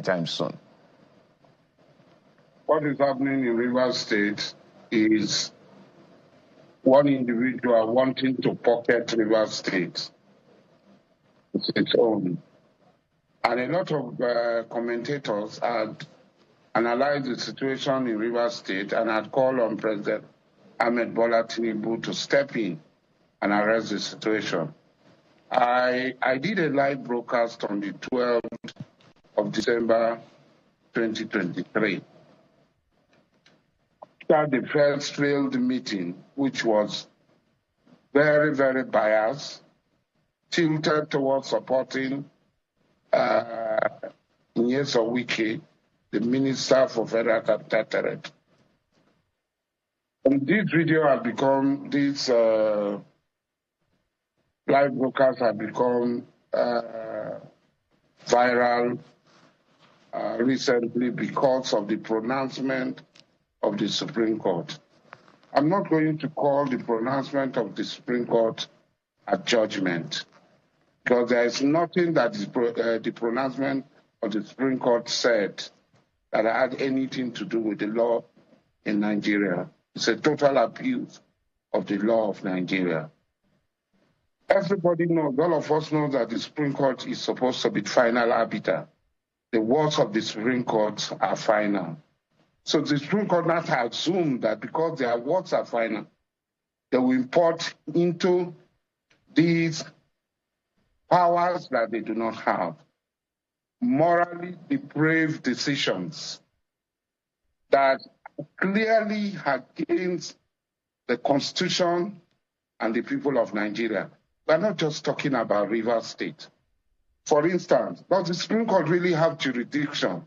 anytime soon. What is happening in Rivers State is one individual wanting to pocket Rivers State. It's its own. And a lot of commentators had analyzed the situation in Rivers State and had called on President Ahmed Bola Tinubu to step in and arrest the situation. I did a live broadcast on the 12th of December 2023. At the first failed meeting, which was very, very biased, tilted towards supporting Nyeso Wike, the Minister for Federal Capital Territory. And this video has become, this live broadcast has become viral recently because of the pronouncement of the Supreme Court. I'm not going to call the pronouncement of the Supreme Court a judgment, because there is nothing that the pronouncement of the Supreme Court said that had anything to do with the law in Nigeria. It's a total abuse of the law of Nigeria. Everybody knows, all of us know that the Supreme Court is supposed to be final arbiter. The words of the Supreme Court are final. So the Supreme Court now assumed that because their words are final, they will import into these powers that they do not have, morally depraved decisions that are clearly against the Constitution and the people of Nigeria. We're not just talking about Rivers State. For instance, does the Supreme Court really have jurisdiction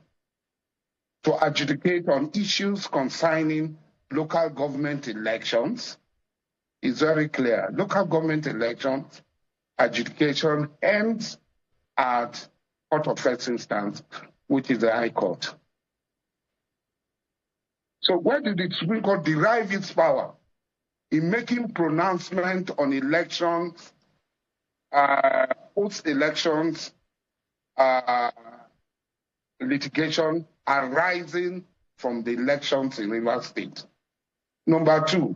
to adjudicate on issues concerning local government elections? It's very clear. Local government elections adjudication ends at Court of First Instance, which is the High Court. So where did the Supreme Court derive its power in making pronouncement on elections, post-elections, litigation arising from the elections in Rivers State? Number two,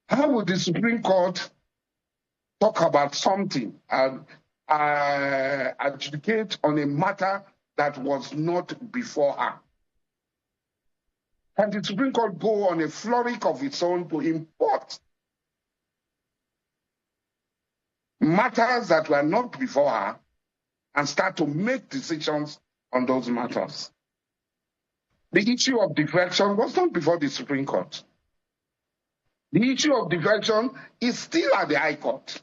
how would the Supreme Court talk about something and adjudicate on a matter that was not before her? Can the Supreme Court go on a flurry of its own to import matters that were not before her and start to make decisions on those matters? The issue of defection was not before the Supreme Court. The issue of defection is still at the High Court.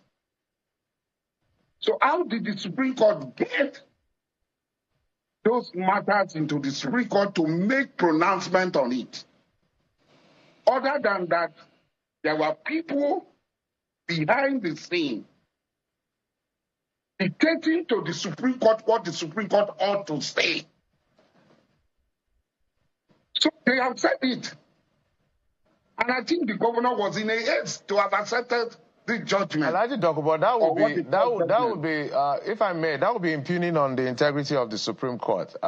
So how did the Supreme Court get those matters into the Supreme Court to make pronouncement on it? Other than that, there were people behind the scene dictating to the Supreme Court what the Supreme Court ought to say. So they have said it. And I think the governor was in a haste to have accepted the judgment. Alhaji Dokubo, that would be, if I may, that would be impugning on the integrity of the Supreme Court. Yes,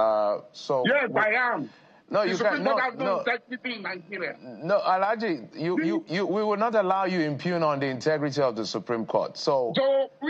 I am. No, the you Supreme can't. Court has no No, integrity in Nigeria. no, Alhaji, we will not allow you impugn on the integrity of the Supreme Court. So